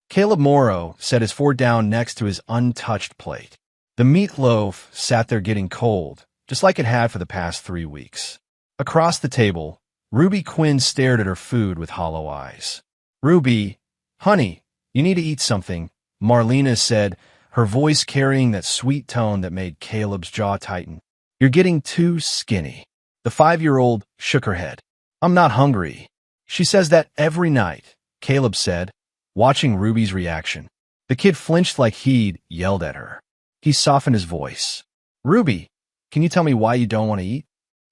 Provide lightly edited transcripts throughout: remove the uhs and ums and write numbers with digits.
Caleb Morrow set his fork down next to his untouched plate. The meatloaf sat there getting cold, just like it had for the past 3 weeks. Across the table, Ruby Quinn stared at her food with hollow eyes. "Ruby, honey, you need to eat something," Marlena said, her voice carrying that sweet tone that made Caleb's jaw tighten. "You're getting too skinny." The 5-year-old shook her head. "I'm not hungry." "She says that every night," Caleb said, watching Ruby's reaction. The kid flinched like he'd yelled at her. He softened his voice. "Ruby, can you tell me why you don't want to eat?"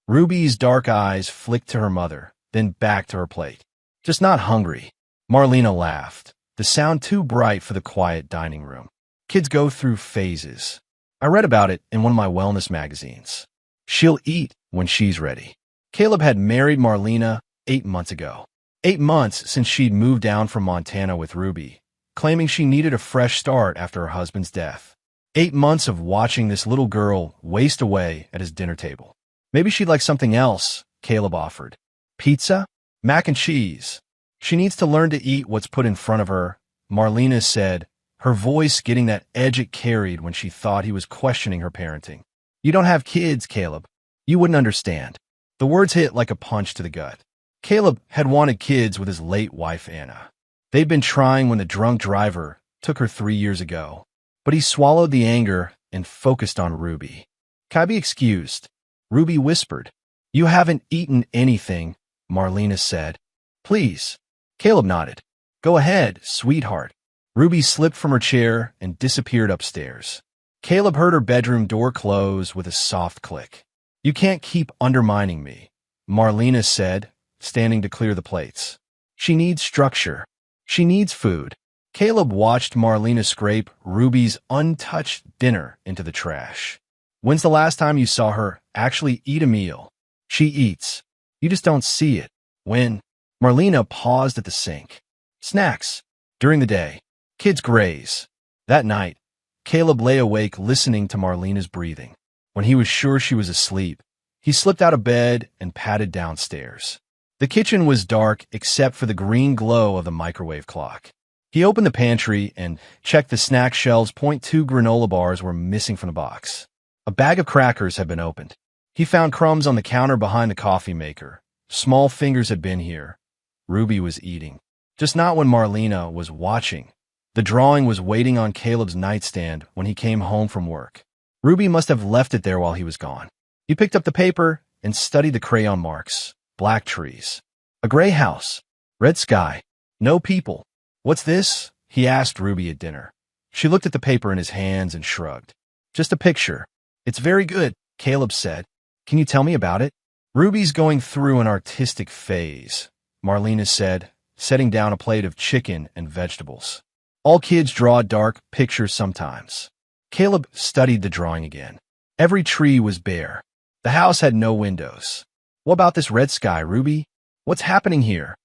Ruby's dark eyes flicked to her mother, then back to her plate. "Just not hungry." Marlena laughed, the sound too bright for the quiet dining room. "Kids go through phases. I read about it in one of my wellness magazines. She'll eat when she's ready." Caleb had married Marlena 8 months ago. 8 months since she'd moved down from Montana with Ruby, claiming she needed a fresh start after her husband's death. 8 months of watching this little girl waste away at his dinner table. "Maybe she'd like something else," Caleb offered. "Pizza? Mac and cheese." "She needs to learn to eat what's put in front of her," Marlena said, her voice getting that edge it carried when she thought he was questioning her parenting. "You don't have kids, Caleb. You wouldn't understand." The words hit like a punch to the gut. Caleb had wanted kids with his late wife, Anna. They'd been trying when the drunk driver took her 3 years ago. But he swallowed the anger and focused on Ruby. "Can I be excused?" Ruby whispered. "You haven't eaten anything," Marlena said. "Please." Caleb nodded. "Go ahead, sweetheart." Ruby slipped from her chair and disappeared upstairs. Caleb heard her bedroom door close with a soft click. "You can't keep undermining me," Marlena said, standing to clear the plates. "She needs structure. She needs food." Caleb watched Marlena scrape Ruby's untouched dinner into the trash. "When's the last time you saw her actually eat a meal?" "She eats. You just don't see it." "When?" Marlena paused at the sink. "Snacks. During the day. Kids graze." That night, Caleb lay awake listening to Marlena's breathing. When he was sure she was asleep, he slipped out of bed and padded downstairs. The kitchen was dark except for the green glow of the microwave clock. He opened the pantry and checked the snack shelves. 2 granola bars were missing from the box. A bag of crackers had been opened. He found crumbs on the counter behind the coffee maker. Small fingers had been here. Ruby was eating. Just not when Marlena was watching. The drawing was waiting on Caleb's nightstand when he came home from work. Ruby must have left it there while he was gone. He picked up the paper and studied the crayon marks. Black trees. A gray house. Red sky. No people. "What's this?" he asked Ruby at dinner. She looked at the paper in his hands and shrugged. "Just a picture." "It's very good," Caleb said. "Can you tell me about it?" "Ruby's going through an artistic phase," Marlena said, setting down a plate of chicken and vegetables. "All kids draw dark pictures sometimes." Caleb studied the drawing again. Every tree was bare. The house had no windows. "What about this red sky, Ruby? What's happening here?"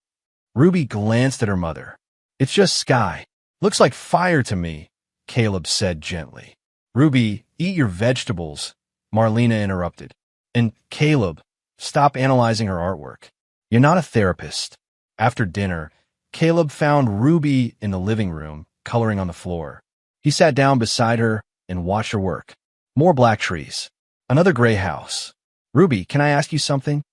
Ruby glanced at her mother. "It's just sky. Looks like fire to me," Caleb said gently. "Ruby, eat your vegetables," Marlena interrupted. "And Caleb, stop analyzing her artwork. You're not a therapist." After dinner, Caleb found Ruby in the living room, coloring on the floor. He sat down beside her and watched her work. More black trees. Another gray house. "Ruby, can I ask you something?"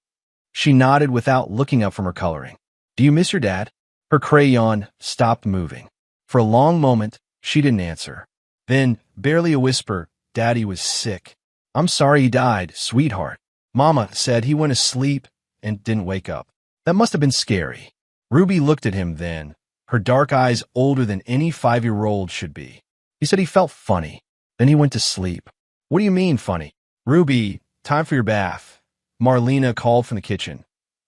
She nodded without looking up from her coloring. "Do you miss your dad?" Her crayon stopped moving. For a long moment, she didn't answer. Then, barely a whisper, "Daddy was sick." "I'm sorry he died, sweetheart." Mama said he went to sleep and didn't wake up. "That must have been scary." Ruby looked at him then, her dark eyes older than any 5-year-old should be. "He said he felt funny. Then he went to sleep." "What do you mean, funny?" "Ruby, time for your bath," Marlena called from the kitchen.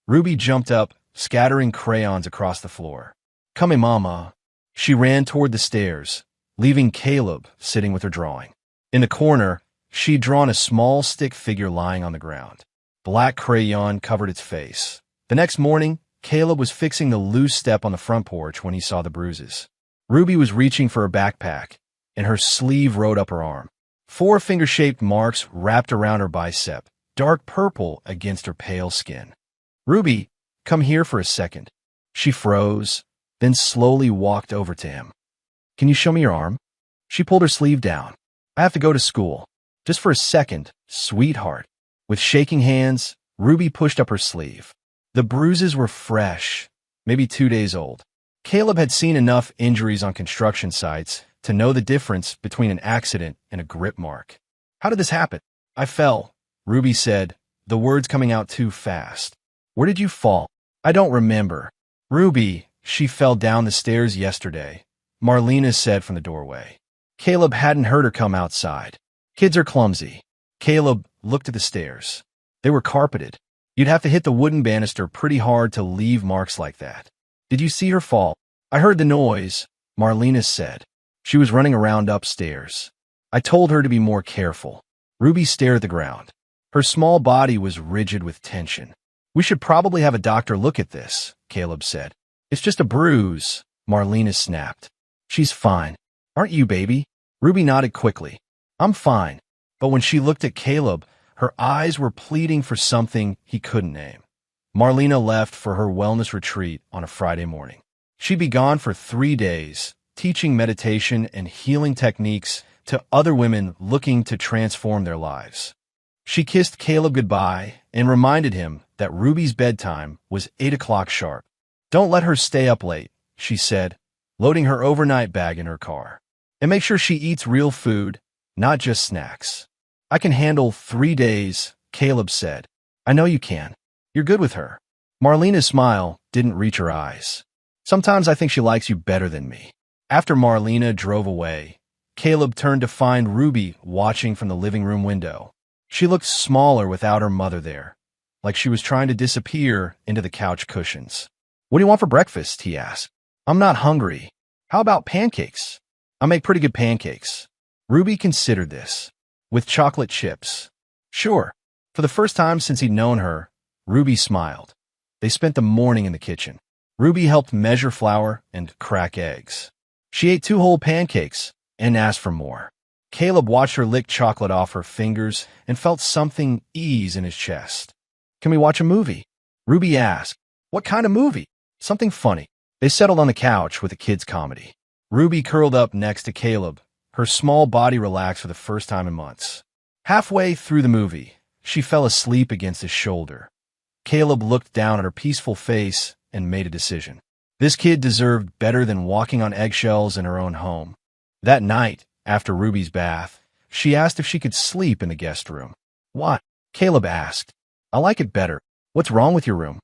Ruby jumped up, scattering crayons across the floor. "Come, Mama." She ran toward the stairs, leaving Caleb sitting with her drawing. In the corner, she'd drawn a small stick figure lying on the ground. Black crayon covered its face. The next morning, Caleb was fixing the loose step on the front porch when he saw the bruises. Ruby was reaching for her backpack, and her sleeve rode up her arm. 4 finger-shaped marks wrapped around her bicep, dark purple against her pale skin. "Ruby, come here for a second." She froze, then slowly walked over to him. Can you show me your arm? She pulled her sleeve down. I have to go to school. Just for a second, sweetheart. With shaking hands, Ruby pushed up her sleeve. The bruises were fresh, maybe 2 days old. Caleb had seen enough injuries on construction sites to know the difference between an accident and a grip mark. How did this happen? I fell, Ruby said, the words coming out too fast. Where did you fall? I don't remember. Ruby, she fell down the stairs yesterday, Marlena said from the doorway. Caleb hadn't heard her come outside. Kids are clumsy. Caleb looked at the stairs. They were carpeted. You'd have to hit the wooden banister pretty hard to leave marks like that. Did you see her fall? I heard the noise, Marlena said. She was running around upstairs. I told her to be more careful. Ruby stared at the ground. Her small body was rigid with tension. We should probably have a doctor look at this, Caleb said. It's just a bruise, Marlena snapped. She's fine. Aren't you, baby? Ruby nodded quickly. I'm fine. But when she looked at Caleb, her eyes were pleading for something he couldn't name. Marlena left for her wellness retreat on a Friday morning. She'd be gone for 3 days, teaching meditation and healing techniques to other women looking to transform their lives. She kissed Caleb goodbye and reminded him that Ruby's bedtime was 8 o'clock sharp. Don't let her stay up late, she said, loading her overnight bag in her car. And make sure she eats real food, not just snacks. I can handle 3 days, Caleb said. I know you can. You're good with her. Marlena's smile didn't reach her eyes. Sometimes I think she likes you better than me. After Marlena drove away, Caleb turned to find Ruby watching from the living room window. She looked smaller without her mother there, like she was trying to disappear into the couch cushions. What do you want for breakfast? He asked. I'm not hungry. How about pancakes? I make pretty good pancakes. Ruby considered this. With chocolate chips. Sure. For the first time since he'd known her, Ruby smiled. They spent the morning in the kitchen. Ruby helped measure flour and crack eggs. She ate 2 whole pancakes and asked for more. Caleb watched her lick chocolate off her fingers and felt something ease in his chest. Can we watch a movie? Ruby asked. What kind of movie? Something funny. They settled on the couch with a kid's comedy. Ruby curled up next to Caleb, her small body relaxed for the first time in months. Halfway through the movie, she fell asleep against his shoulder. Caleb looked down at her peaceful face and made a decision. This kid deserved better than walking on eggshells in her own home. That night, after Ruby's bath, she asked if she could sleep in the guest room. Why? Caleb asked. I like it better. What's wrong with your room?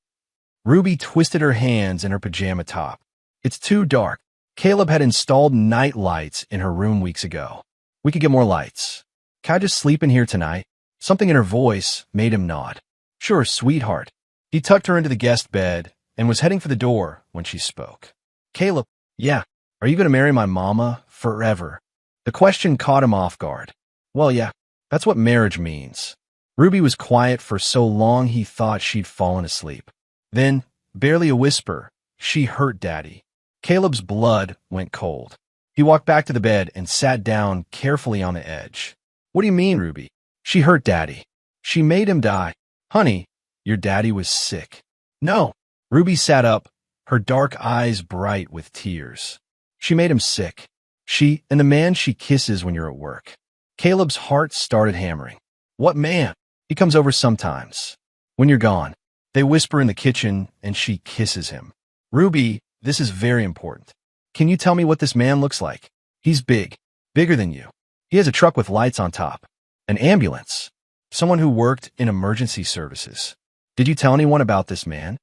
Ruby twisted her hands in her pajama top. It's too dark. Caleb had installed night lights in her room weeks ago. We could get more lights. Can I just sleep in here tonight? Something in her voice made him nod. Sure, sweetheart. He tucked her into the guest bed and was heading for the door when she spoke. Caleb, yeah, are you going to marry my mama forever? The question caught him off guard. Well, yeah, that's what marriage means. Ruby was quiet for so long he thought she'd fallen asleep. Then, barely a whisper, she hurt Daddy. Caleb's blood went cold. He walked back to the bed and sat down carefully on the edge. What do you mean, Ruby? She hurt Daddy. She made him die. Honey, your daddy was sick. No. Ruby sat up, her dark eyes bright with tears. She made him sick. She and the man she kisses when you're at work. Caleb's heart started hammering. What man? He comes over sometimes. When you're gone. They whisper in the kitchen and she kisses him. Ruby, this is very important. Can you tell me what this man looks like? He's big. Bigger than you. He has a truck with lights on top. An ambulance. Someone who worked in emergency services. Did you tell anyone about this man?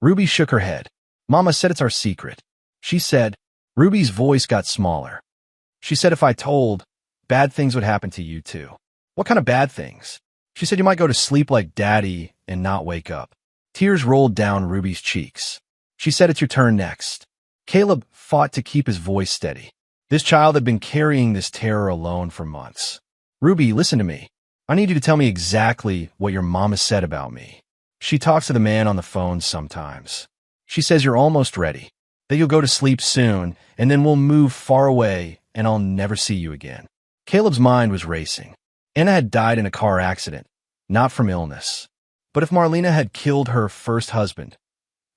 Ruby shook her head. Mama said it's our secret. She said, Ruby's voice got smaller. She said if I told, bad things would happen to you too. What kind of bad things? She said you might go to sleep like Daddy and not wake up. Tears rolled down Ruby's cheeks. She said it's your turn next. Caleb fought to keep his voice steady. This child had been carrying this terror alone for months. Ruby, listen to me. I need you to tell me exactly what your mama said about me. She talks to the man on the phone sometimes. She says you're almost ready, that you'll go to sleep soon, and then we'll move far away and I'll never see you again. Caleb's mind was racing. Anna had died in a car accident, not from illness. But if Marlena had killed her first husband,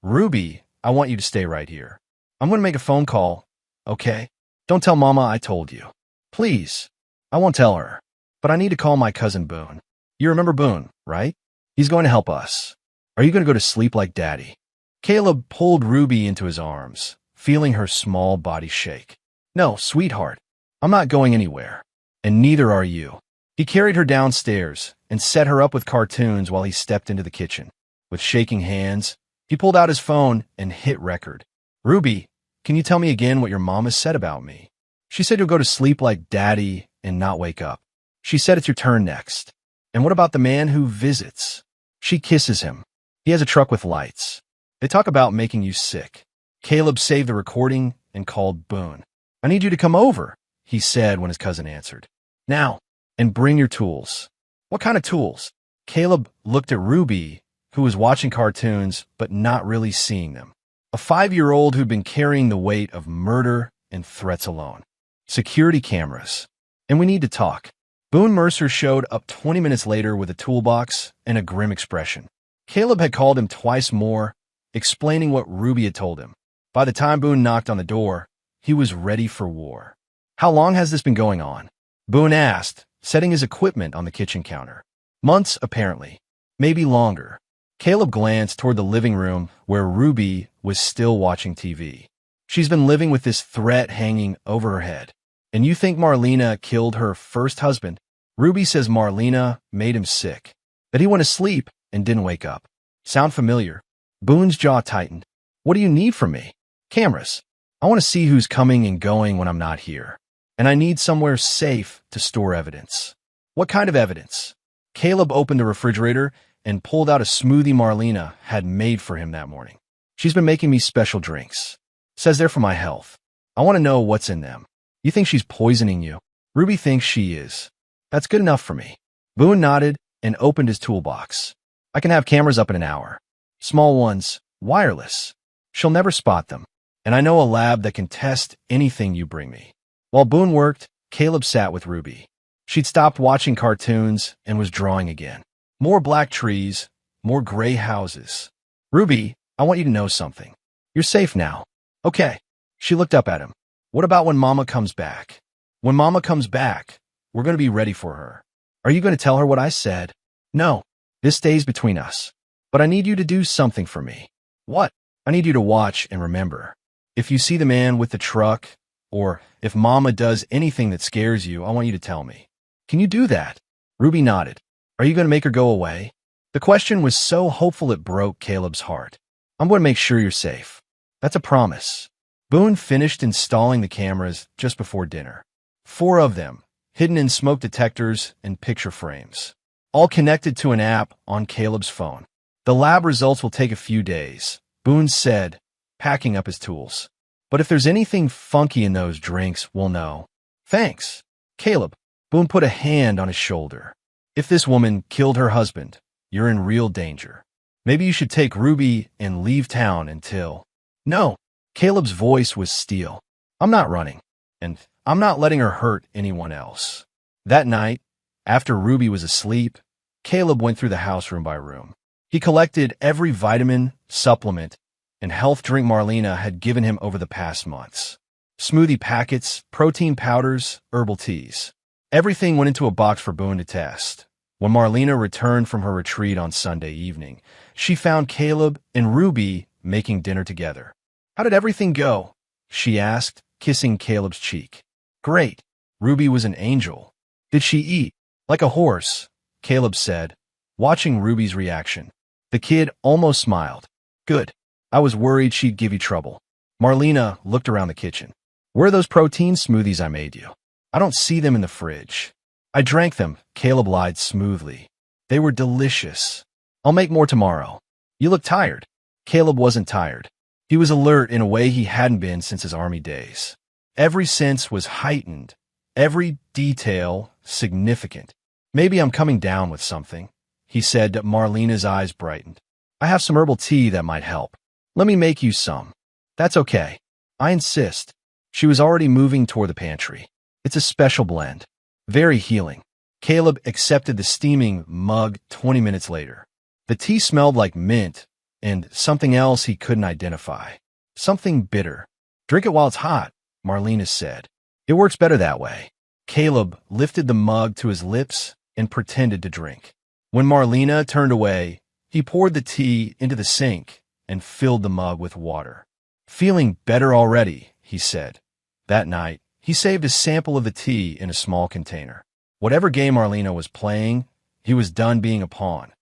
Ruby, I want you to stay right here. I'm going to make a phone call, okay? Don't tell Mama I told you. Please. I won't tell her. But I need to call my cousin Boone. You remember Boone, right? He's going to help us. Are you going to go to sleep like Daddy? Caleb pulled Ruby into his arms, feeling her small body shake. No, sweetheart. I'm not going anywhere. And neither are you. He carried her downstairs and set her up with cartoons while he stepped into the kitchen. With shaking hands, he pulled out his phone and hit record. Ruby, can you tell me again what your mama said about me? She said you'll go to sleep like Daddy and not wake up. She said it's your turn next. And what about the man who visits? She kisses him. He has a truck with lights. They talk about making you sick. Caleb saved the recording and called Boone. I need you to come over, he said when his cousin answered. Now, and bring your tools. What kind of tools? Caleb looked at Ruby, who was watching cartoons but not really seeing them. A 5-year-old who'd been carrying the weight of murder and threats alone. Security cameras. And we need to talk. Boone Mercer showed up 20 minutes later with a toolbox and a grim expression. Caleb had called him twice more, explaining what Ruby had told him. By the time Boone knocked on the door, he was ready for war. How long has this been going on? Boone asked, setting his equipment on the kitchen counter. Months, apparently. Maybe longer. Caleb glanced toward the living room where Ruby was still watching TV. She's been living with this threat hanging over her head. And you think Marlena killed her first husband? Ruby says Marlena made him sick, that he went to sleep and didn't wake up. Sound familiar? Boone's jaw tightened. What do you need from me? Cameras. I want to see who's coming and going when I'm not here. And I need somewhere safe to store evidence. What kind of evidence? Caleb opened the refrigerator and pulled out a smoothie Marlena had made for him that morning. She's been making me special drinks. Says they're for my health. I want to know what's in them. You think she's poisoning you? Ruby thinks she is. That's good enough for me. Boone nodded and opened his toolbox. I can have cameras up in an hour. Small ones, wireless. She'll never spot them. And I know a lab that can test anything you bring me. While Boone worked, Caleb sat with Ruby. She'd stopped watching cartoons and was drawing again. More black trees, more gray houses. Ruby, I want you to know something. You're safe now. Okay. She looked up at him. What about when Mama comes back? When Mama comes back, we're going to be ready for her. Are you going to tell her what I said? No. This stays between us. But I need you to do something for me. What? I need you to watch and remember. If you see the man with the truck, or if Mama does anything that scares you, I want you to tell me. Can you do that? Ruby nodded. Are you going to make her go away? The question was so hopeful it broke Caleb's heart. I'm going to make sure you're safe. That's a promise. Boone finished installing the cameras just before dinner. 4 of them, hidden in smoke detectors and picture frames, all connected to an app on Caleb's phone. The lab results will take a few days, Boone said, packing up his tools. But if there's anything funky in those drinks, we'll know. Thanks. Caleb. Boone put a hand on his shoulder. If this woman killed her husband, you're in real danger. Maybe you should take Ruby and leave town until... No. Caleb's voice was steel. I'm not running, and I'm not letting her hurt anyone else. That night, after Ruby was asleep, Caleb went through the house room by room. He collected every vitamin, supplement, and health drink Marlena had given him over the past months. Smoothie packets, protein powders, herbal teas. Everything went into a box for Boone to test. When Marlena returned from her retreat on Sunday evening, she found Caleb and Ruby making dinner together. How did everything go? She asked, kissing Caleb's cheek. Great. Ruby was an angel. Did she eat? Like a horse, Caleb said, watching Ruby's reaction. The kid almost smiled. Good. I was worried she'd give you trouble. Marlena looked around the kitchen. Where are those protein smoothies I made you? I don't see them in the fridge. I drank them, Caleb lied smoothly. They were delicious. I'll make more tomorrow. You look tired. Caleb wasn't tired. He was alert in a way he hadn't been since his army days. Every sense was heightened, every detail significant. Maybe I'm coming down with something, he said. Marlena's eyes brightened. I have some herbal tea that might help. Let me make you some. That's okay. I insist. She was already moving toward the pantry. It's a special blend. Very healing. Caleb accepted the steaming mug 20 minutes later. The tea smelled like mint and something else he couldn't identify. Something bitter. Drink it while it's hot, Marlena said. It works better that way. Caleb lifted the mug to his lips and pretended to drink. When Marlena turned away, he poured the tea into the sink and filled the mug with water. Feeling better already, he said. That night, he saved a sample of the tea in a small container. Whatever game Marlena was playing, he was done being a pawn.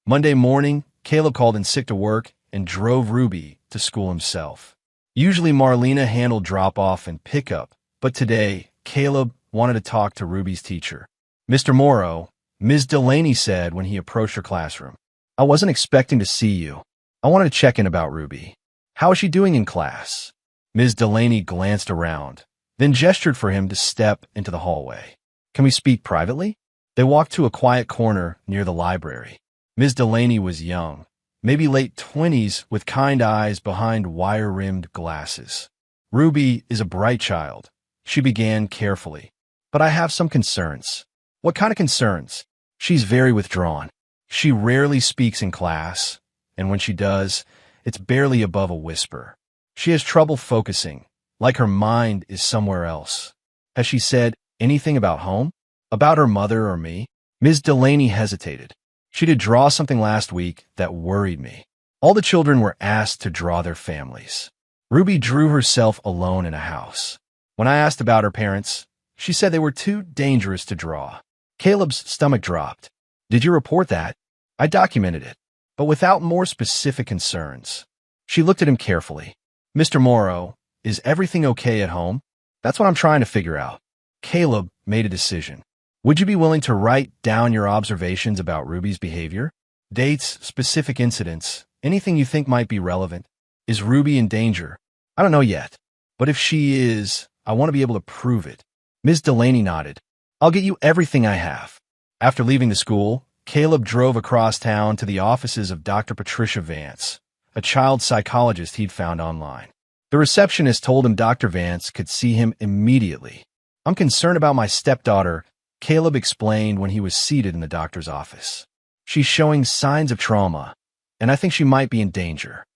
Monday morning, Caleb called in sick to work and drove Ruby to school himself. Usually Marlena handled drop-off and pickup, but today, Caleb wanted to talk to Ruby's teacher. Mr. Morrow, Ms. Delaney said when he approached her classroom. I wasn't expecting to see you. I wanted to check in about Ruby. How is she doing in class? Ms. Delaney glanced around, then gestured for him to step into the hallway. Can we speak privately? They walked to a quiet corner near the library. Ms. Delaney was young, maybe late 20s, with kind eyes behind wire-rimmed glasses. Ruby is a bright child, she began carefully. But I have some concerns. What kind of concerns? She's very withdrawn. She rarely speaks in class, and when she does, it's barely above a whisper. She has trouble focusing, like her mind is somewhere else. Has she said anything about home? About her mother or me? Ms. Delaney hesitated. She did draw something last week that worried me. All the children were asked to draw their families. Ruby drew herself alone in a house. When I asked about her parents, she said they were too dangerous to draw. Caleb's stomach dropped. Did you report that? I documented it, but without more specific concerns. She looked at him carefully. Mr. Morrow, is everything okay at home? That's what I'm trying to figure out. Caleb made a decision. Would you be willing to write down your observations about Ruby's behavior? Dates, specific incidents, anything you think might be relevant. Is Ruby in danger? I don't know yet, but if she is, I want to be able to prove it. Ms. Delaney nodded. I'll get you everything I have. After leaving the school, Caleb drove across town to the offices of Dr. Patricia Vance, a child psychologist he'd found online. The receptionist told him Dr. Vance could see him immediately. I'm concerned about my stepdaughter, Caleb explained when he was seated in the doctor's office. She's showing signs of trauma, and I think she might be in danger.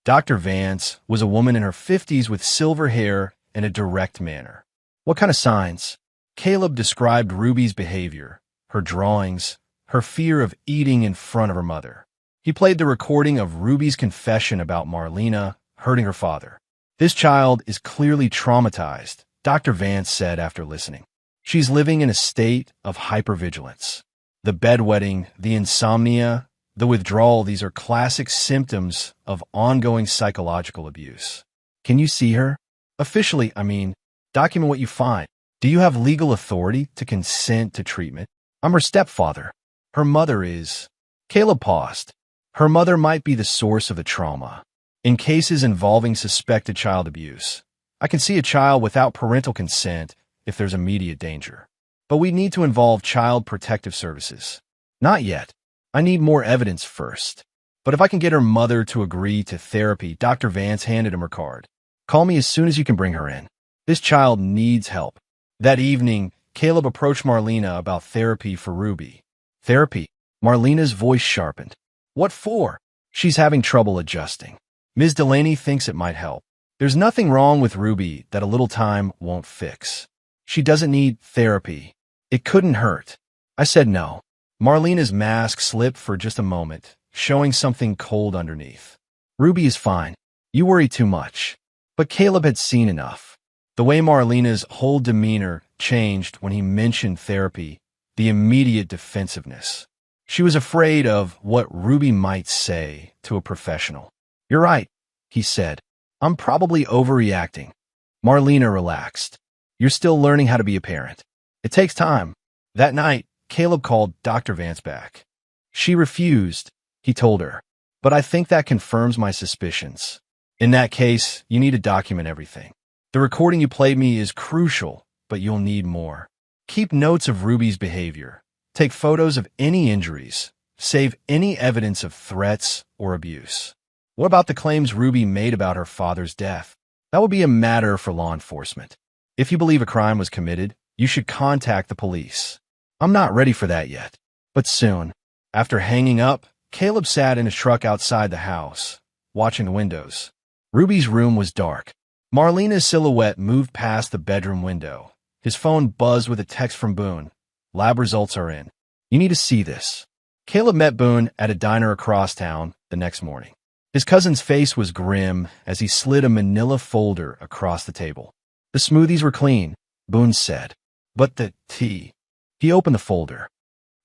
Dr. Vance was a woman in her 50s with silver hair and a direct manner. What kind of signs? Caleb described Ruby's behavior, her drawings, her fear of eating in front of her mother. He played the recording of Ruby's confession about Marlena hurting her father. This child is clearly traumatized, Dr. Vance said after listening. She's living in a state of hypervigilance. The bedwetting, the insomnia, the withdrawal, these are classic symptoms of ongoing psychological abuse. Can you see her? Officially, document what you find. Do you have legal authority to consent to treatment? I'm her stepfather. Her mother is... Caleb paused. Her mother might be the source of the trauma. In cases involving suspected child abuse, I can see a child without parental consent if there's immediate danger. But we need to involve Child Protective Services. Not yet. I need more evidence first. But if I can get her mother to agree to therapy, Dr. Vance handed him her card. Call me as soon as you can bring her in. This child needs help. That evening, Caleb approached Marlena about therapy for Ruby. Therapy? Marlena's voice sharpened. What for? She's having trouble adjusting. Ms. Delaney thinks it might help. There's nothing wrong with Ruby that a little time won't fix. She doesn't need therapy. It couldn't hurt. I said no. Marlena's mask slipped for just a moment, showing something cold underneath. Ruby is fine. You worry too much. But Caleb had seen enough. The way Marlena's whole demeanor changed when he mentioned therapy, the immediate defensiveness. She was afraid of what Ruby might say to a professional. You're right, he said. I'm probably overreacting. Marlena relaxed. You're still learning how to be a parent. It takes time. That night, Caleb called Dr. Vance back. She refused, he told her. But I think that confirms my suspicions. In that case, you need to document everything. The recording you played me is crucial, but you'll need more. Keep notes of Ruby's behavior. Take photos of any injuries. Save any evidence of threats or abuse. What about the claims Ruby made about her father's death? That would be a matter for law enforcement. If you believe a crime was committed, you should contact the police. I'm not ready for that yet, but soon. After hanging up, Caleb sat in his truck outside the house, watching the windows. Ruby's room was dark. Marlena's silhouette moved past the bedroom window, His phone buzzed with a text from Boone. Lab results are in. You need to see this. Caleb met Boone at a diner across town the next morning. His cousin's face was grim as he slid a manila folder across the table. The smoothies were clean, Boone said. But the tea. He opened the folder.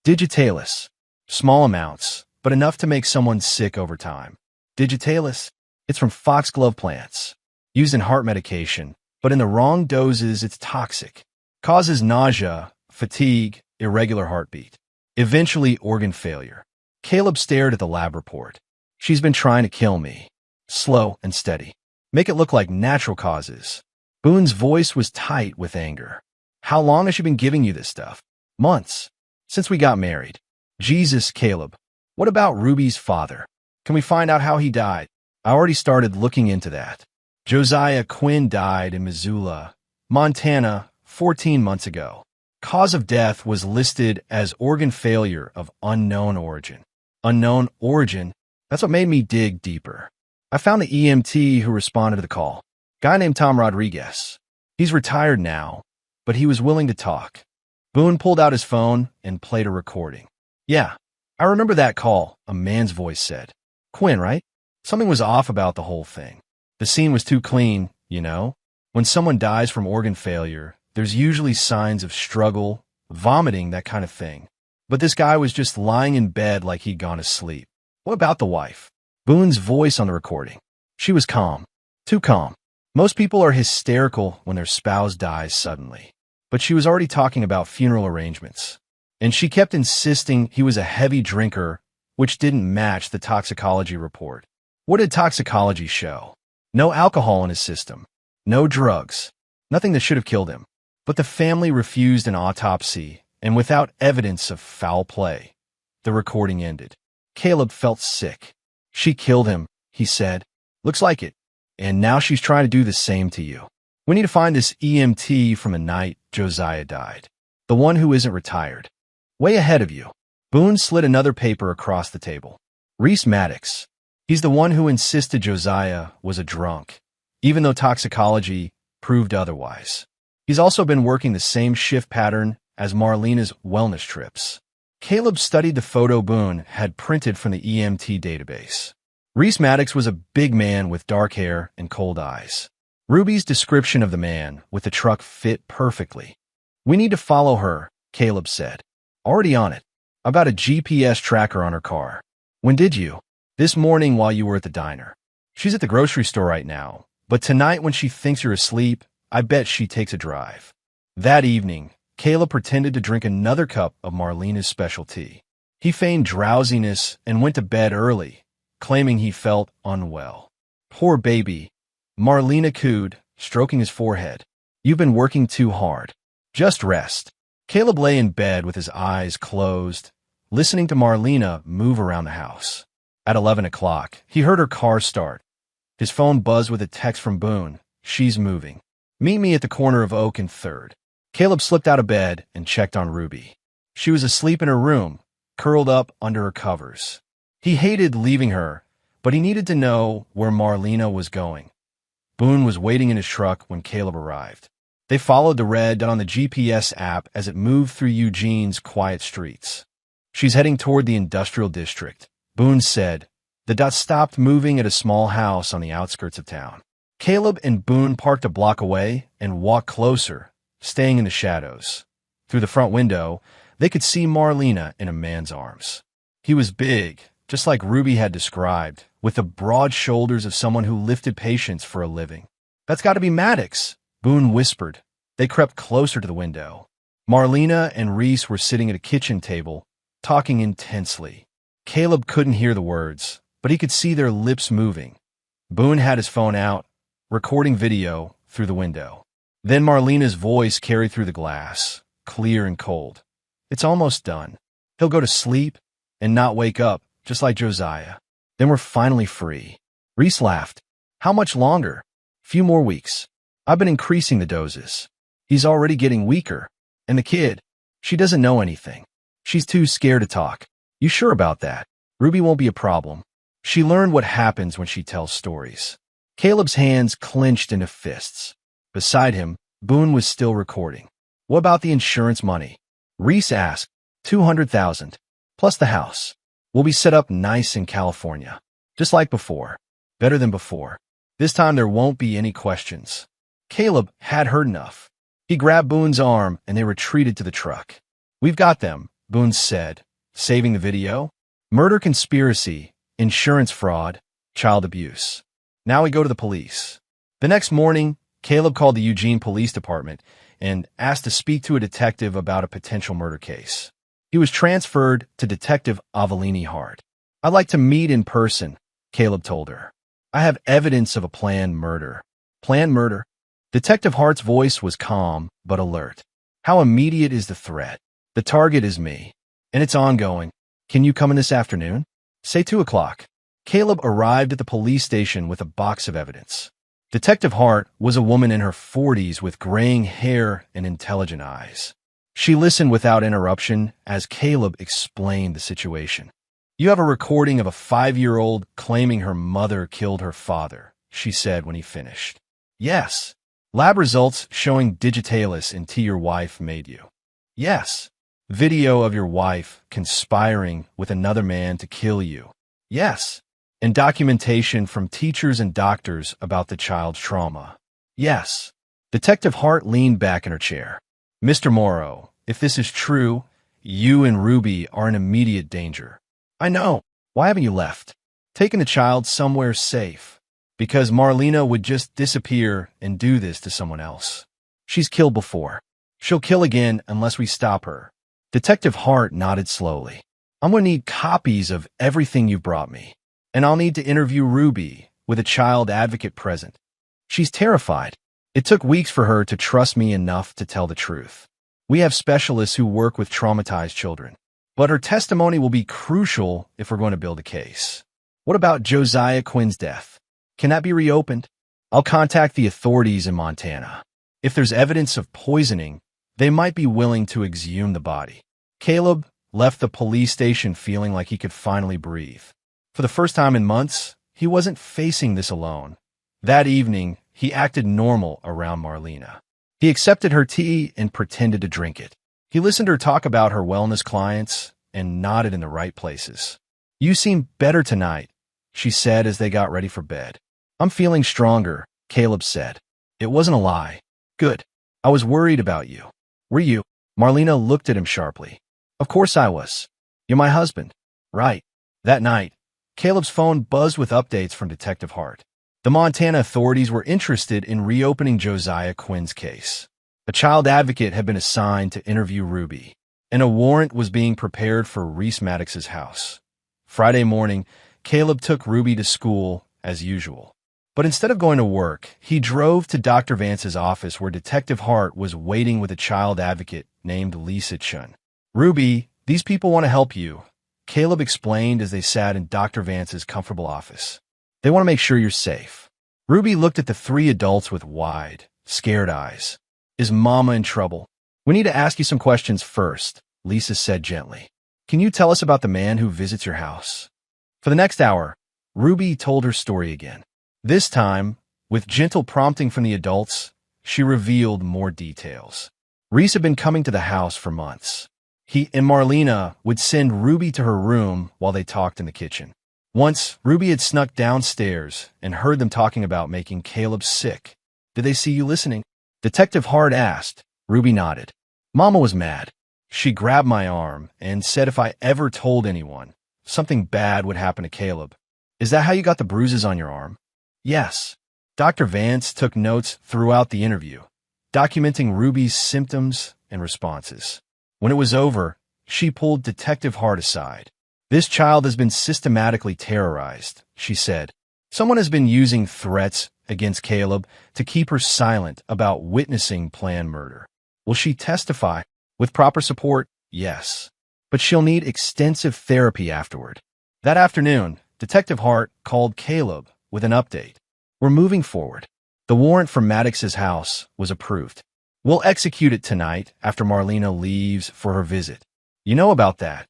Digitalis. Small amounts, but enough to make someone sick over time. Digitalis? It's from foxglove plants. Used in heart medication, but in the wrong doses it's toxic. Causes nausea, fatigue, irregular heartbeat. Eventually organ failure. Caleb stared at the lab report. She's been trying to kill me. Slow and steady. Make it look like natural causes. Boone's voice was tight with anger. How long has she been giving you this stuff? Months. Since we got married. Jesus, Caleb. What about Ruby's father? Can we find out how he died? I already started looking into that. Josiah Quinn died in Missoula, Montana, 14 months ago. Cause of death was listed as organ failure of unknown origin. Unknown origin? That's what made me dig deeper. I found the EMT who responded to the call. Guy named Tom Rodriguez. He's retired now, but he was willing to talk. Boone pulled out his phone and played a recording. Yeah, I remember that call, a man's voice said. Quinn, right? Something was off about the whole thing. The scene was too clean, you know? When someone dies from organ failure, there's usually signs of struggle, vomiting, that kind of thing. But this guy was just lying in bed like he'd gone to sleep. What about the wife? Boone's voice on the recording. She was calm. Too calm. Most people are hysterical when their spouse dies suddenly. But she was already talking about funeral arrangements. And she kept insisting he was a heavy drinker, which didn't match the toxicology report. What did toxicology show? No alcohol in his system. No drugs. Nothing that should have killed him. But the family refused an autopsy, and without evidence of foul play, the recording ended. Caleb felt sick. She killed him, he said. Looks like it. And now she's trying to do the same to you. We need to find this EMT from the night Josiah died. The one who isn't retired. Way ahead of you. Boone slid another paper across the table. Reese Maddox. He's the one who insisted Josiah was a drunk, even though toxicology proved otherwise. He's also been working the same shift pattern as Marlena's wellness trips. Caleb studied the photo Boone had printed from the EMT database. Reese Maddox was a big man with dark hair and cold eyes. Ruby's description of the man with the truck fit perfectly. We need to follow her, Caleb said. Already on it. I've got a GPS tracker on her car. When did you? This morning while you were at the diner. She's at the grocery store right now, but tonight when she thinks you're asleep, I bet she takes a drive. That evening, Caleb pretended to drink another cup of Marlena's special tea. He feigned drowsiness and went to bed early, claiming he felt unwell. Poor baby, Marlena cooed, stroking his forehead. You've been working too hard. Just rest. Caleb lay in bed with his eyes closed, listening to Marlena move around the house. At 11 o'clock, he heard her car start. His phone buzzed with a text from Boone. She's moving. Meet me at the corner of Oak and 3rd. Caleb slipped out of bed and checked on Ruby. She was asleep in her room, curled up under her covers. He hated leaving her, but he needed to know where Marlena was going. Boone was waiting in his truck when Caleb arrived. They followed the red dot on the GPS app as it moved through Eugene's quiet streets. She's heading toward the industrial district, Boone said. The dot stopped moving at a small house on the outskirts of town. Caleb and Boone parked a block away and walked closer, staying in the shadows. Through the front window, they could see Marlena in a man's arms. He was big, just like Ruby had described, with the broad shoulders of someone who lifted patients for a living. That's got to be Maddox, Boone whispered. They crept closer to the window. Marlena and Reese were sitting at a kitchen table, talking intensely. Caleb couldn't hear the words, but he could see their lips moving. Boone had his phone out, recording video through the window. Then Marlena's voice carried through the glass, clear and cold. It's almost done. He'll go to sleep and not wake up, just like Josiah. Then we're finally free. Reese laughed. How much longer? Few more weeks. I've been increasing the doses. He's already getting weaker. And the kid, she doesn't know anything. She's too scared to talk. You sure about that? Ruby won't be a problem. She learned what happens when she tells stories. Caleb's hands clenched into fists. Beside him, Boone was still recording. What about the insurance money? Reese asked. 200,000, plus the house. We'll be set up nice in California. Just like before. Better than before. This time there won't be any questions. Caleb had heard enough. He grabbed Boone's arm and they retreated to the truck. We've got them, Boone said. Saving the video? Murder conspiracy, insurance fraud, child abuse. Now we go to the police. The next morning, Caleb called the Eugene Police Department and asked to speak to a detective about a potential murder case. He was transferred to Detective Avellini Hart. I'd like to meet in person, Caleb told her. I have evidence of a planned murder. Planned murder? Detective Hart's voice was calm but alert. How immediate is the threat? The target is me, and it's ongoing. Can you come in this afternoon? Say 2 o'clock. Caleb arrived at the police station with a box of evidence. Detective Hart was a woman in her 40s with graying hair and intelligent eyes. She listened without interruption as Caleb explained the situation. You have a recording of a 5-year-old claiming her mother killed her father, she said when he finished. Yes. Lab results showing digitalis in tea your wife made you. Yes. Video of your wife conspiring with another man to kill you. Yes. And documentation from teachers and doctors about the child's trauma. Yes. Detective Hart leaned back in her chair. Mr. Morrow, if this is true, you and Ruby are in immediate danger. I know. Why haven't you left? Taken the child somewhere safe. Because Marlena would just disappear and do this to someone else. She's killed before. She'll kill again unless we stop her. Detective Hart nodded slowly. I'm going to need copies of everything you've brought me. And I'll need to interview Ruby with a child advocate present. She's terrified. It took weeks for her to trust me enough to tell the truth. We have specialists who work with traumatized children. But her testimony will be crucial if we're going to build a case. What about Josiah Quinn's death? Can that be reopened? I'll contact the authorities in Montana. If there's evidence of poisoning, they might be willing to exhume the body. Caleb left the police station feeling like he could finally breathe. For the first time in months, he wasn't facing this alone. That evening, he acted normal around Marlena. He accepted her tea and pretended to drink it. He listened to her talk about her wellness clients and nodded in the right places. You seem better tonight, she said as they got ready for bed. I'm feeling stronger, Caleb said. It wasn't a lie. Good. I was worried about you. Were you? Marlena looked at him sharply. Of course I was. You're my husband. Right. That night, Caleb's phone buzzed with updates from Detective Hart. The Montana authorities were interested in reopening Josiah Quinn's case. A child advocate had been assigned to interview Ruby, and a warrant was being prepared for Reese Maddox's house. Friday morning, Caleb took Ruby to school as usual. But instead of going to work, he drove to Dr. Vance's office where Detective Hart was waiting with a child advocate named Lisa Chun. Ruby, these people want to help you, Caleb explained as they sat in Dr. Vance's comfortable office. They want to make sure you're safe. Ruby looked at the 3 adults with wide, scared eyes. Is Mama in trouble? We need to ask you some questions first, Lisa said gently. Can you tell us about the man who visits your house? For the next hour, Ruby told her story again. This time, with gentle prompting from the adults, she revealed more details. Reese had been coming to the house for months. He and Marlena would send Ruby to her room while they talked in the kitchen. Once, Ruby had snuck downstairs and heard them talking about making Caleb sick. Did they see you listening? Detective Hart asked. Ruby nodded. Mama was mad. She grabbed my arm and said if I ever told anyone, something bad would happen to Caleb. Is that how you got the bruises on your arm? Yes. Dr. Vance took notes throughout the interview, documenting Ruby's symptoms and responses. When it was over, she pulled Detective Hart aside. This child has been systematically terrorized, she said. Someone has been using threats against Caleb to keep her silent about witnessing planned murder. Will she testify? With proper support, yes. But she'll need extensive therapy afterward. That afternoon, Detective Hart called Caleb with an update. We're moving forward. The warrant for Maddox's house was approved. We'll execute it tonight after Marlena leaves for her visit. You know about that.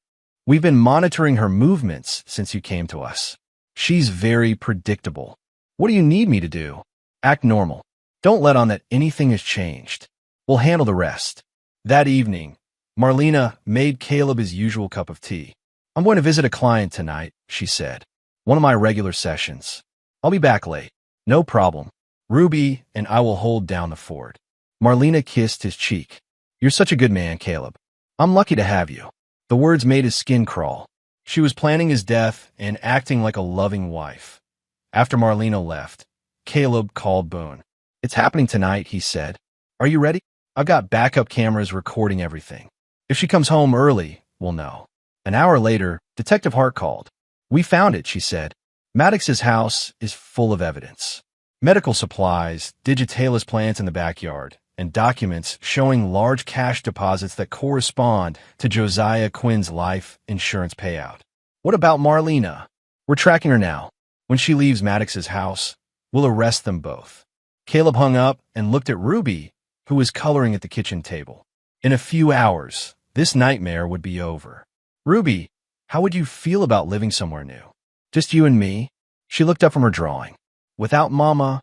We've been monitoring her movements since you came to us. She's very predictable. What do you need me to do? Act normal. Don't let on that anything has changed. We'll handle the rest. That evening, Marlena made Caleb his usual cup of tea. I'm going to visit a client tonight, she said. One of my regular sessions. I'll be back late. No problem. Ruby and I will hold down the fort. Marlena kissed his cheek. You're such a good man, Caleb. I'm lucky to have you. The words made his skin crawl. She was planning his death and acting like a loving wife. After Marlena left, Caleb called Boone. It's happening tonight, he said. Are you ready? I've got backup cameras recording everything. If she comes home early, we'll know. An hour later, Detective Hart called. We found it, she said. Maddox's house is full of evidence. Medical supplies, digitalis plants in the backyard, and documents showing large cash deposits that correspond to Josiah Quinn's life insurance payout. What about Marlena? We're tracking her now. When she leaves Maddox's house, we'll arrest them both. Caleb hung up and looked at Ruby, who was coloring at the kitchen table. In a few hours, this nightmare would be over. Ruby, how would you feel about living somewhere new? Just you and me? She looked up from her drawing. Without Mama.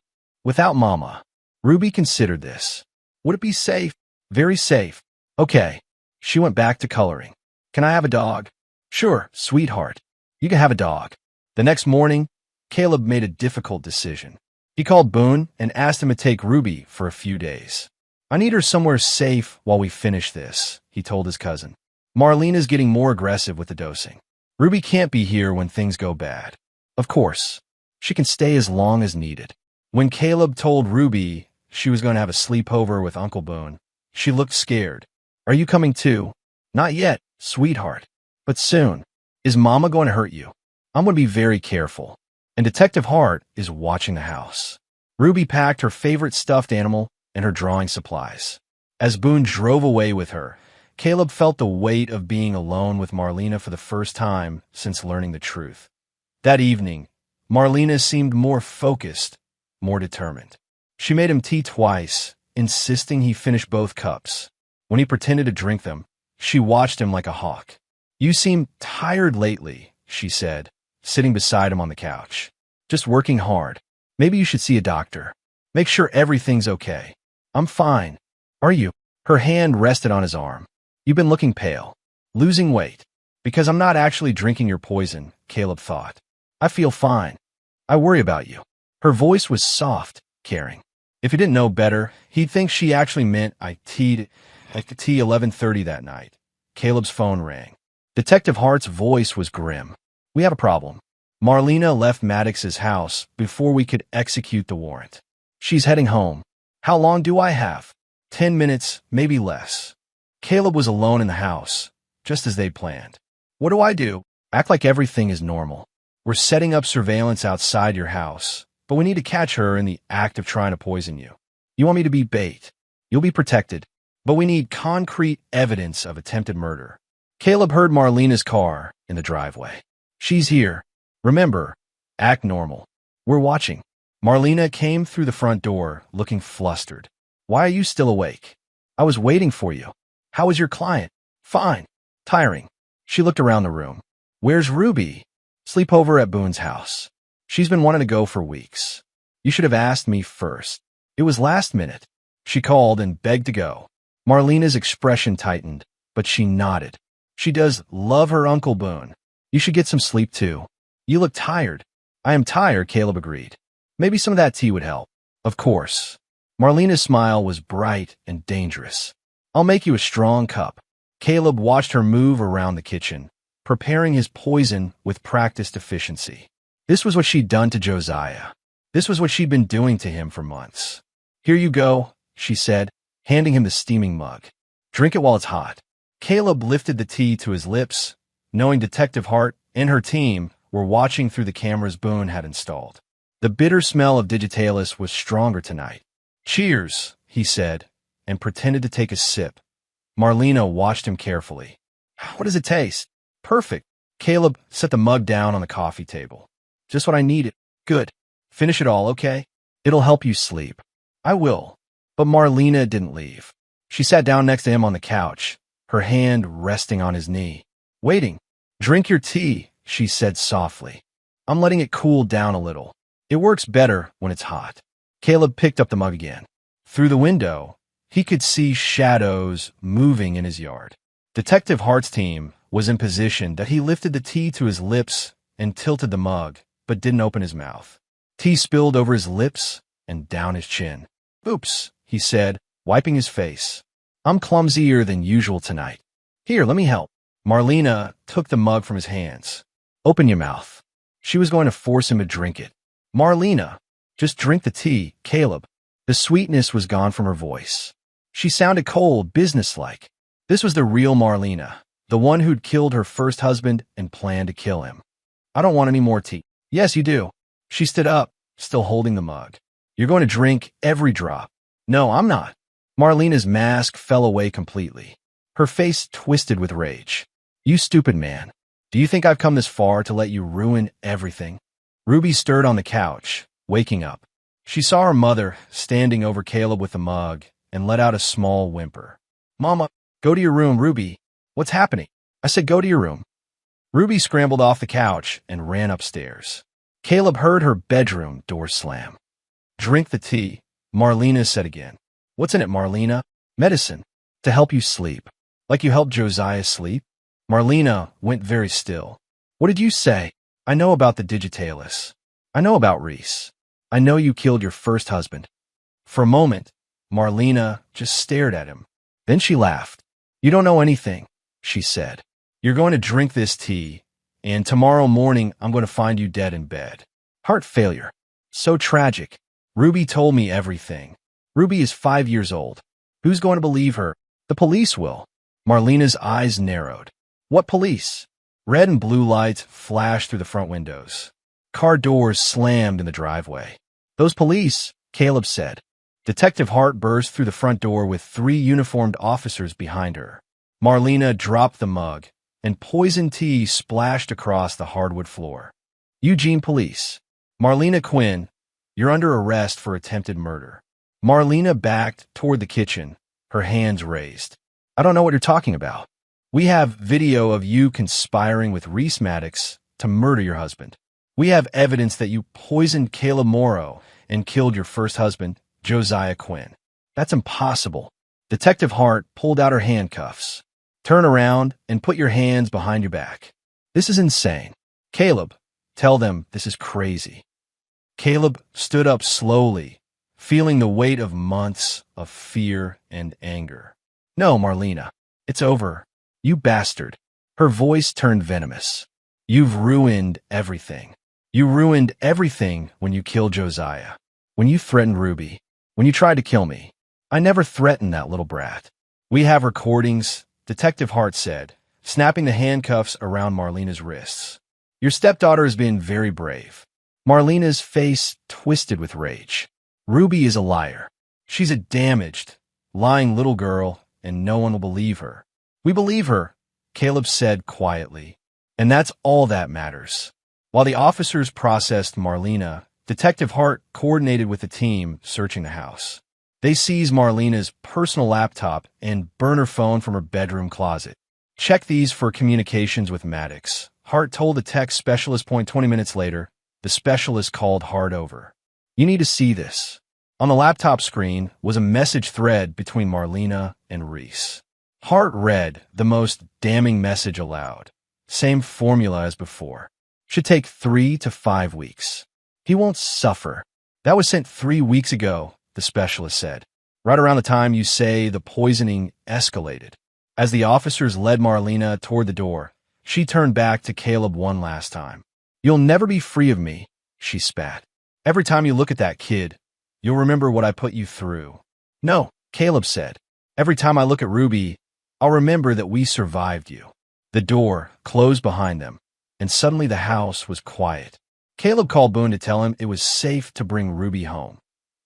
Ruby considered this. Would it be safe? Very safe. Okay. She went back to coloring. Can I have a dog? Sure, sweetheart. You can have a dog. The next morning, Caleb made a difficult decision. He called Boone and asked him to take Ruby for a few days. I need her somewhere safe while we finish this, he told his cousin. Marlena's getting more aggressive with the dosing. Ruby can't be here when things go bad. Of course, she can stay as long as needed. When Caleb told Ruby she was going to have a sleepover with Uncle Boone, she looked scared. Are you coming too? Not yet, sweetheart. But soon. Is Mama going to hurt you? I'm going to be very careful. And Detective Hart is watching the house. Ruby packed her favorite stuffed animal and her drawing supplies. As Boone drove away with her, Caleb felt the weight of being alone with Marlena for the first time since learning the truth. That evening, Marlena seemed more focused, more determined. She made him tea twice, insisting he finish both cups. When he pretended to drink them, she watched him like a hawk. You seem tired lately, she said, sitting beside him on the couch. Just working hard. Maybe you should see a doctor. Make sure everything's okay. I'm fine. Are you? Her hand rested on his arm. You've been looking pale. Losing weight. Because I'm not actually drinking your poison, Caleb thought. I feel fine. I worry about you. Her voice was soft, caring. If he didn't know better, he'd think she actually meant I teed at the tea 11:30 that night. Caleb's phone rang. Detective Hart's voice was grim. We have a problem. Marlena left Maddox's house before we could execute the warrant. She's heading home. How long do I have? 10 minutes, maybe less. Caleb was alone in the house, just as they'd planned. What do I do? Act like everything is normal. We're setting up surveillance outside your house, but we need to catch her in the act of trying to poison you. You want me to be bait. You'll be protected, but we need concrete evidence of attempted murder. Caleb heard Marlena's car in the driveway. She's here. Remember, act normal. We're watching. Marlena came through the front door, looking flustered. Why are you still awake? I was waiting for you. How was your client? Fine. Tiring. She looked around the room. Where's Ruby? Sleepover at Boone's house. She's been wanting to go for weeks. You should have asked me first. It was last minute. She called and begged to go. Marlena's expression tightened, but she nodded. She does love her Uncle Boone. You should get some sleep too. You look tired. I am tired, Caleb agreed. Maybe some of that tea would help. Of course. Marlena's smile was bright and dangerous. I'll make you a strong cup. Caleb watched her move around the kitchen, preparing his poison with practiced efficiency. This was what she'd done to Josiah. This was what she'd been doing to him for months. Here you go, she said, handing him the steaming mug. Drink it while it's hot. Caleb lifted the tea to his lips, knowing Detective Hart and her team were watching through the cameras Boone had installed. The bitter smell of digitalis was stronger tonight. Cheers, he said, and pretended to take a sip. Marlena watched him carefully. What does it taste? Perfect. Caleb set the mug down on the coffee table. Just what I needed. Good. Finish it all, okay? It'll help you sleep. I will. But Marlena didn't leave. She sat down next to him on the couch, her hand resting on his knee. Waiting. Drink your tea, she said softly. I'm letting it cool down a little. It works better when it's hot. Caleb picked up the mug again. Through the window, He could see shadows moving in his yard. Detective Hart's team was in position that he lifted the tea to his lips and tilted the mug, but didn't open his mouth. Tea spilled over his lips and down his chin. "Oops," he said, wiping his face. "I'm clumsier than usual tonight. Here, let me help." Marlena took the mug from his hands. "Open your mouth." She was going to force him to drink it. "Marlena, just drink the tea, Caleb." The sweetness was gone from her voice. She sounded cold, businesslike. This was the real Marlena, the one who'd killed her first husband and planned to kill him. "I don't want any more tea." "Yes, you do." She stood up, still holding the mug. "You're going to drink every drop." "No, I'm not." Marlena's mask fell away completely. Her face twisted with rage. "You stupid man. Do you think I've come this far to let you ruin everything?" Ruby stirred on the couch, waking up. She saw her mother standing over Caleb with the mug and let out a small whimper. "Mama, go to your room, Ruby." "What's happening?" "I said go to your room." Ruby scrambled off the couch and ran upstairs. Caleb heard her bedroom door slam. "Drink the tea," Marlena said again. "What's in it, Marlena?" "Medicine. To help you sleep. Like you helped Josiah sleep?" Marlena went very still. "What did you say?" "I know about the digitalis. I know about Reese. I know you killed your first husband." For a moment, Marlena just stared at him. Then she laughed. "You don't know anything," she said. "You're going to drink this tea, and tomorrow morning I'm going to find you dead in bed. Heart failure. So tragic. Ruby told me everything. Ruby is 5 years old. Who's going to believe her? The police will." Marlena's eyes narrowed. "What police?" Red and blue lights flashed through the front windows. Car doors slammed in the driveway. "Those police," Caleb said. Detective Hart burst through the front door with 3 uniformed officers behind her. Marlena dropped the mug, and poison tea splashed across the hardwood floor. "Eugene Police. Marlena Quinn, you're under arrest for attempted murder." Marlena backed toward the kitchen, her hands raised. "I don't know what you're talking about." "We have video of you conspiring with Reese Maddox to murder your husband. We have evidence that you poisoned Caleb Morrow and killed your first husband, Josiah Quinn." "That's impossible." Detective Hart pulled out her handcuffs. "Turn around and put your hands behind your back." "This is insane." "Caleb, tell them this is crazy." Caleb stood up slowly, feeling the weight of months of fear and anger. "No, Marlena, it's over. You bastard." Her voice turned venomous. "You've ruined everything. You ruined everything when you killed Josiah. When you threatened Ruby. When you tried to kill me. I never threatened that little brat." "We have recordings," Detective Hart said, snapping the handcuffs around Marlena's wrists. "Your stepdaughter has been very brave." Marlena's face twisted with rage. "Ruby is a liar. She's a damaged, lying little girl, and no one will believe her." "We believe her," Caleb said quietly. "And that's all that matters." While the officers processed Marlena, Detective Hart coordinated with the team searching the house. They seized Marlena's personal laptop and burner phone from her bedroom closet. "Check these for communications with Maddox," Hart told the tech specialist. 20 minutes later, the specialist called Hart over. "You need to see this." On the laptop screen was a message thread between Marlena and Reese. Hart read the most damning message aloud. Same formula as before. "Should take 3 to 5 weeks. He won't suffer." "That was sent 3 weeks ago," the specialist said. "Right around the time you say the poisoning escalated." As the officers led Marlena toward the door, she turned back to Caleb one last time. "You'll never be free of me," she spat. "Every time you look at that kid, you'll remember what I put you through." "No," Caleb said. "Every time I look at Ruby, I'll remember that we survived you." The door closed behind them, and suddenly the house was quiet. Caleb called Boone to tell him it was safe to bring Ruby home.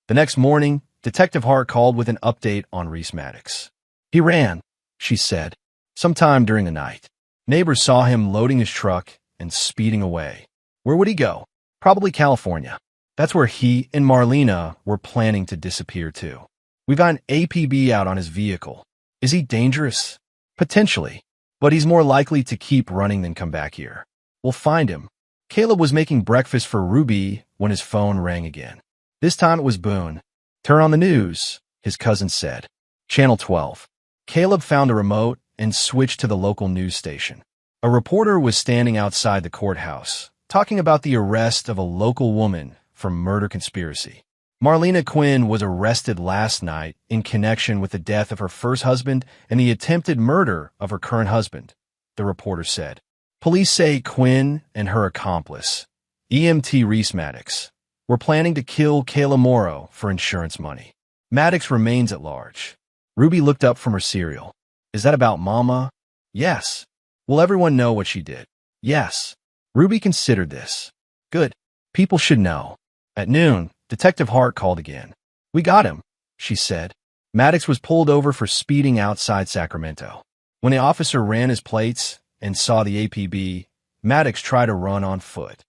The next morning, Detective Hart called with an update on Reese Maddox. "He ran," she said, "sometime during the night. Neighbors saw him loading his truck and speeding away." "Where would he go?" "Probably California. That's where he and Marlena were planning to disappear to. We've got an APB out on his vehicle. Is he dangerous? Potentially, but he's more likely to keep running than come back here. We'll find him." Caleb was making breakfast for Ruby when his phone rang again. This time it was Boone. "Turn on the news," his cousin said. Channel 12. Caleb found a remote and switched to the local news station. A reporter was standing outside the courthouse, talking about the arrest of a local woman for murder conspiracy. Marlena Quinn was arrested last night in connection with the death of her first husband and the attempted murder of her current husband, the reporter said. Police say Quinn and her accomplice, EMT Reese Maddox, were planning to kill Kayla Morrow for insurance money. Maddox remains at large. Ruby looked up from her cereal. Is that about Mama? Yes. Will everyone know what she did? Yes. Ruby considered this. Good. People should know. At noon, Detective Hart called again. We got him, she said. Maddox was pulled over for speeding outside Sacramento. When the officer ran his plates and saw the APB, Maddox tried to run on foot.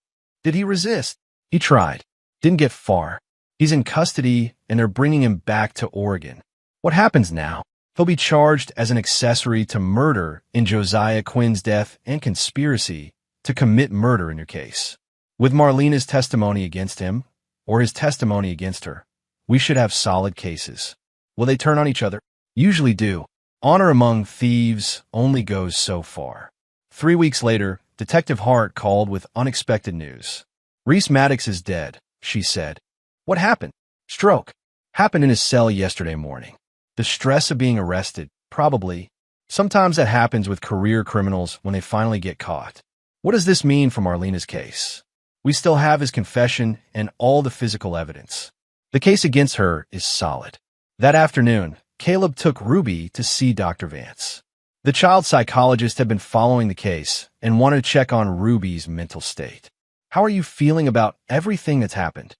Did he resist? He tried. Didn't get far. He's in custody and they're bringing him back to Oregon. What happens now? He'll be charged as an accessory to murder in Josiah Quinn's death and conspiracy to commit murder in your case. With Marlena's testimony against him, or his testimony against her, we should have solid cases. Will they turn on each other? Usually do. Honor among thieves only goes so far. 3 weeks later, Detective Hart called with unexpected news. Reese Maddox is dead, she said. What happened? Stroke. Happened in his cell yesterday morning. The stress of being arrested, probably. Sometimes that happens with career criminals when they finally get caught. What does this mean for Marlena's case? We still have his confession and all the physical evidence. The case against her is solid. That afternoon, Caleb took Ruby to see Dr. Vance. The child psychologist had been following the case and wanted to check on Ruby's mental state. How are you feeling about everything that's happened?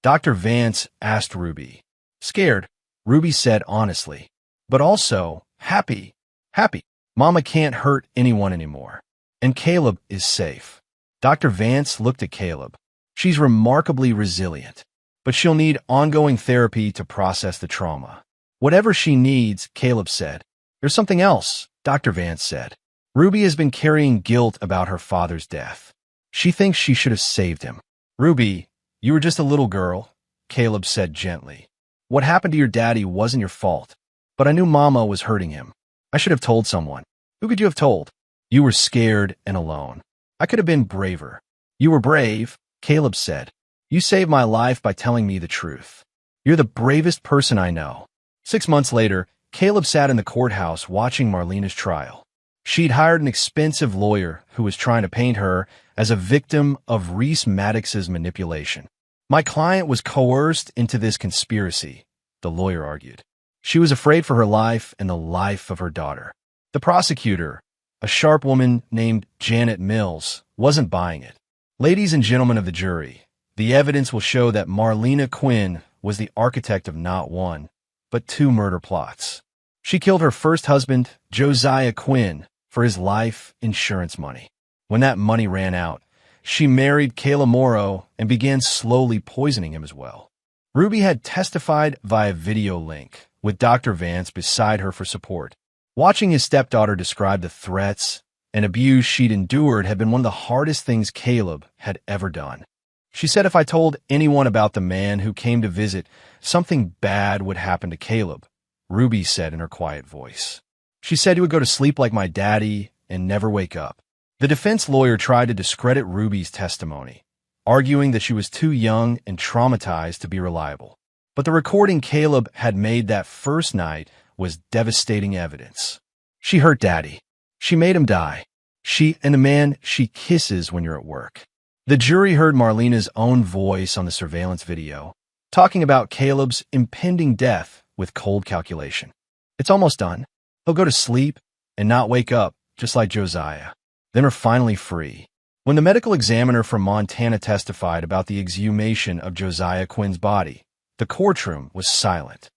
Dr. Vance asked Ruby. Scared, Ruby said honestly, but also happy. Happy. Mama can't hurt anyone anymore. And Caleb is safe. Dr. Vance looked at Caleb. She's remarkably resilient, but she'll need ongoing therapy to process the trauma. Whatever she needs, Caleb said. There's something else, Dr. Vance said. Ruby has been carrying guilt about her father's death. She thinks she should have saved him. Ruby, you were just a little girl, Caleb said gently. What happened to your daddy wasn't your fault, but I knew Mama was hurting him. I should have told someone. Who could you have told? You were scared and alone. I could have been braver. You were brave, Caleb said. You saved my life by telling me the truth. You're the bravest person I know. 6 months later, Caleb sat in the courthouse watching Marlena's trial. She'd hired an expensive lawyer who was trying to paint her as a victim of Reese Maddox's manipulation. My client was coerced into this conspiracy, the lawyer argued. She was afraid for her life and the life of her daughter. The prosecutor, a sharp woman named Janet Mills, wasn't buying it. Ladies and gentlemen of the jury, the evidence will show that Marlena Quinn was the architect of not one, but 2 murder plots. She killed her first husband, Josiah Quinn, for his life insurance money. When that money ran out, she married Kayla Morrow and began slowly poisoning him as well. Ruby had testified via video link, with Dr. Vance beside her for support. Watching his stepdaughter describe the threats and abuse she'd endured had been one of the hardest things Caleb had ever done. She said if I told anyone about the man who came to visit, something bad would happen to Caleb, Ruby said in her quiet voice. She said he would go to sleep like my daddy and never wake up. The defense lawyer tried to discredit Ruby's testimony, arguing that she was too young and traumatized to be reliable. But the recording Caleb had made that first night was devastating evidence. She hurt Daddy. She made him die. She and the man she kisses when you're at work. The jury heard Marlena's own voice on the surveillance video, talking about Caleb's impending death with cold calculation. It's almost done. He'll go to sleep and not wake up, just like Josiah. Then we're finally free. When the medical examiner from Montana testified about the exhumation of Josiah Quinn's body, the courtroom was silent.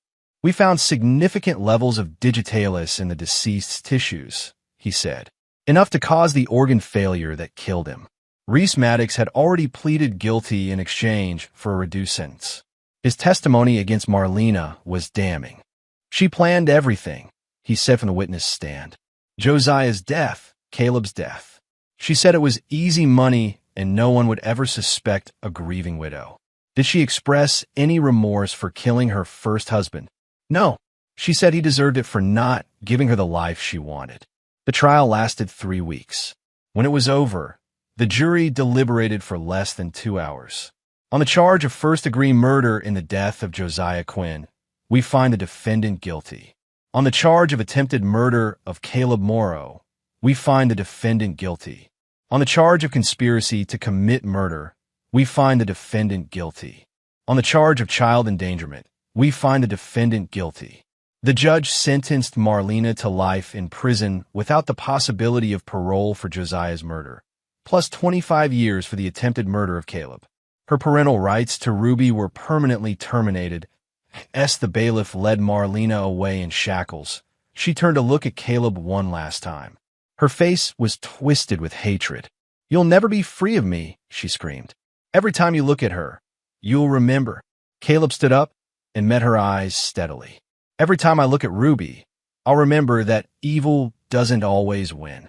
We found significant levels of digitalis in the deceased's tissues, he said, enough to cause the organ failure that killed him. Reese Maddox had already pleaded guilty in exchange for a reduced sentence. His testimony against Marlena was damning. She planned everything, he said from the witness stand. Josiah's death, Caleb's death. She said it was easy money and no one would ever suspect a grieving widow. Did she express any remorse for killing her first husband? No. She said he deserved it for not giving her the life she wanted. The trial lasted 3 weeks. When it was over, the jury deliberated for less than 2 hours. On the charge of first-degree murder in the death of Josiah Quinn, we find the defendant guilty. On the charge of attempted murder of Caleb Morrow, we find the defendant guilty. On the charge of conspiracy to commit murder, we find the defendant guilty. On the charge of child endangerment, we find the defendant guilty. The judge sentenced Marlena to life in prison without the possibility of parole for Josiah's murder, plus 25 years for the attempted murder of Caleb. Her parental rights to Ruby were permanently terminated. As the bailiff led Marlena away in shackles, she turned to look at Caleb one last time. Her face was twisted with hatred. "You'll never be free of me," she screamed. "Every time you look at her, you'll remember." Caleb stood up and met her eyes steadily. "Every time I look at Ruby, I'll remember that evil doesn't always win."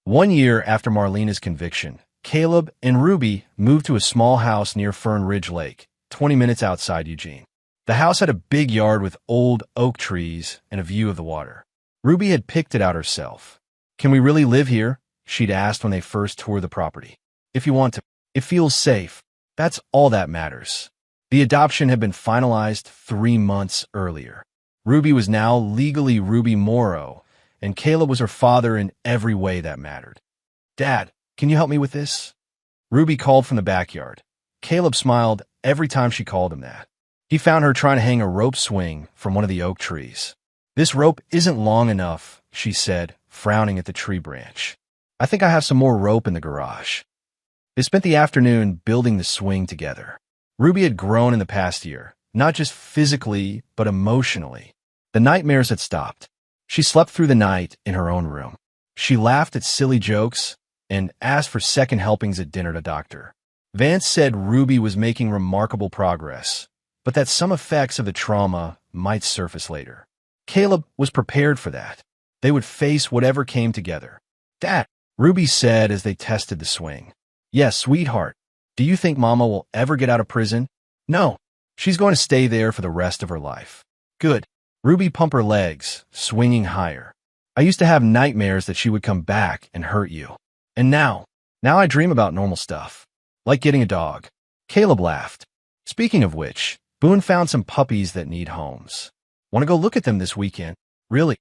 1 year after Marlena's conviction, Caleb and Ruby moved to a small house near Fern Ridge Lake, 20 minutes outside Eugene. The house had a big yard with old oak trees and a view of the water. Ruby had picked it out herself. "Can we really live here?" she'd asked when they first toured the property. "If you want to. It feels safe. That's all that matters." The adoption had been finalized 3 months earlier. Ruby was now legally Ruby Morrow, and Caleb was her father in every way that mattered. "Dad, can you help me with this?" Ruby called from the backyard. Caleb smiled every time she called him that. He found her trying to hang a rope swing from one of the oak trees. "This rope isn't long enough," she said, frowning at the tree branch. "I think I have some more rope in the garage." They spent the afternoon building the swing together. Ruby had grown in the past year, not just physically, but emotionally. The nightmares had stopped. She slept through the night in her own room. She laughed at silly jokes and asked for second helpings at dinner to Dr. Vance said Ruby was making remarkable progress, but that some effects of the trauma might surface later. Caleb was prepared for that. They would face whatever came together. "Dad," Ruby said as they tested the swing. "Yes, sweetheart. Do you think Mama will ever get out of prison?" "No. She's going to stay there for the rest of her life." "Good." Ruby pumped her legs, swinging higher. "I used to have nightmares that she would come back and hurt you. And now I dream about normal stuff. Like getting a dog." Caleb laughed. "Speaking of which, Boone found some puppies that need homes. Want to go look at them this weekend?" Really?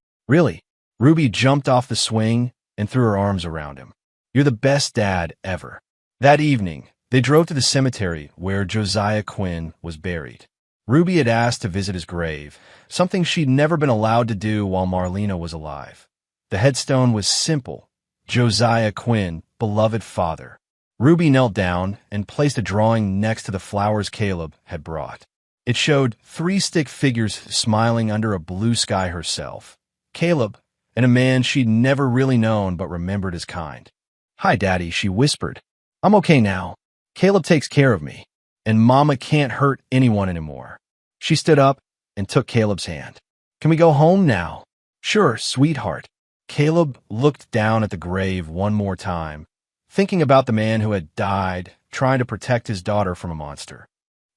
Ruby jumped off the swing and threw her arms around him. "You're the best dad ever." That evening, they drove to the cemetery where Josiah Quinn was buried. Ruby had asked to visit his grave, something she'd never been allowed to do while Marlena was alive. The headstone was simple: Josiah Quinn, beloved father. Ruby knelt down and placed a drawing next to the flowers Caleb had brought. It showed 3 stick figures smiling under a blue sky herself. Caleb, and a man she'd never really known but remembered as kind. "Hi, Daddy," she whispered. "I'm okay now. Caleb takes care of me, and Mama can't hurt anyone anymore." She stood up and took Caleb's hand. "Can we go home now?" "Sure, sweetheart." Caleb looked down at the grave one more time, thinking about the man who had died, trying to protect his daughter from a monster.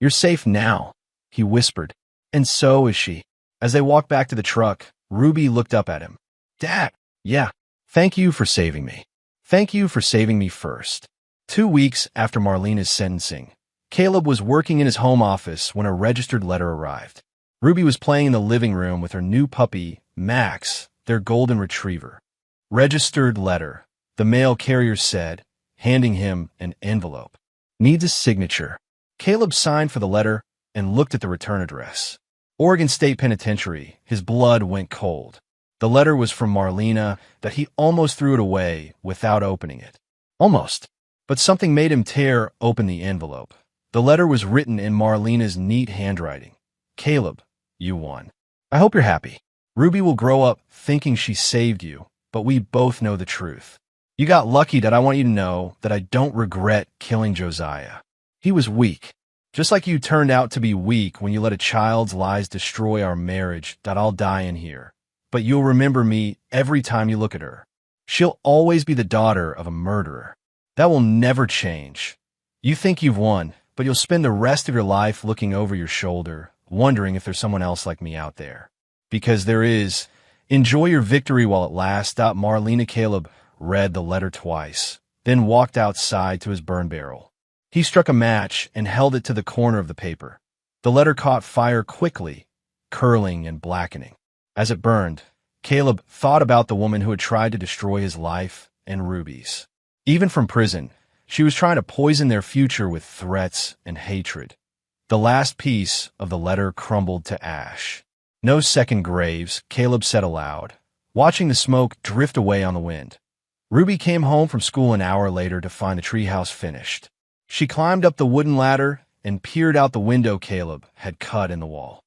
"You're safe now," he whispered, "and so is she." As they walked back to the truck, Ruby looked up at him. "Dad." "Yeah. Thank you for saving me. Thank you for saving me first." 2 weeks after Marlena's sentencing, Caleb was working in his home office when a registered letter arrived. Ruby was playing in the living room with her new puppy, Max, their golden retriever. "Registered letter," the mail carrier said, handing him an envelope. "Needs a signature." Caleb signed for the letter and looked at the return address. Oregon State Penitentiary. His blood went cold. The letter was from Marlena, that he almost threw it away without opening it. Almost. But something made him tear open the envelope. The letter was written in Marlena's neat handwriting. "Caleb, you won. I hope you're happy. Ruby will grow up thinking she saved you, but we both know the truth. You got lucky that I want you to know that I don't regret killing Josiah. He was weak. Just like you turned out to be weak when you let a child's lies destroy our marriage that I'll die in here. But you'll remember me every time you look at her. She'll always be the daughter of a murderer. That will never change. You think you've won, but you'll spend the rest of your life looking over your shoulder, wondering if there's someone else like me out there. Because there is. Enjoy your victory while it lasts. Marlena Caleb read the letter twice, then walked outside to his burn barrel. He struck a match and held it to the corner of the paper. The letter caught fire quickly, curling and blackening. As it burned, Caleb thought about the woman who had tried to destroy his life and Ruby's. Even from prison, she was trying to poison their future with threats and hatred. The last piece of the letter crumbled to ash. No second graves, Caleb said aloud, watching the smoke drift away on the wind. Ruby came home from school an hour later to find the treehouse finished. She climbed up the wooden ladder and peered out the window Caleb had cut in the wall.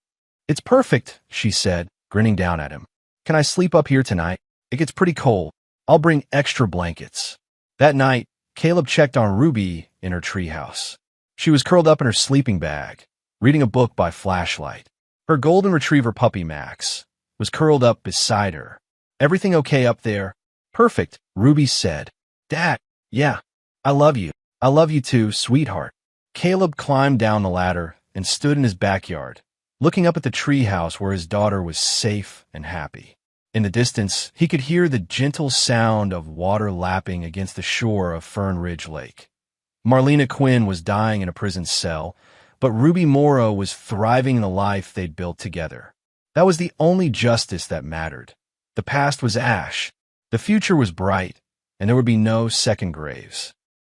"It's perfect," she said, grinning down at him. "Can I sleep up here tonight? It gets pretty cold. I'll bring extra blankets." That night, Caleb checked on Ruby in her treehouse. She was curled up in her sleeping bag, reading a book by flashlight. Her golden retriever puppy Max was curled up beside her. "Everything okay up there?" "Perfect," Ruby said. "Dad, yeah, I love you. I love you too, sweetheart." Caleb climbed down the ladder and stood in his backyard, looking up at the treehouse where his daughter was safe and happy. In the distance, he could hear the gentle sound of water lapping against the shore of Fern Ridge Lake. Marlena Quinn was dying in a prison cell, but Ruby Morrow was thriving in the life they'd built together. That was the only justice that mattered. The past was ash, the future was bright, and there would be no second graves.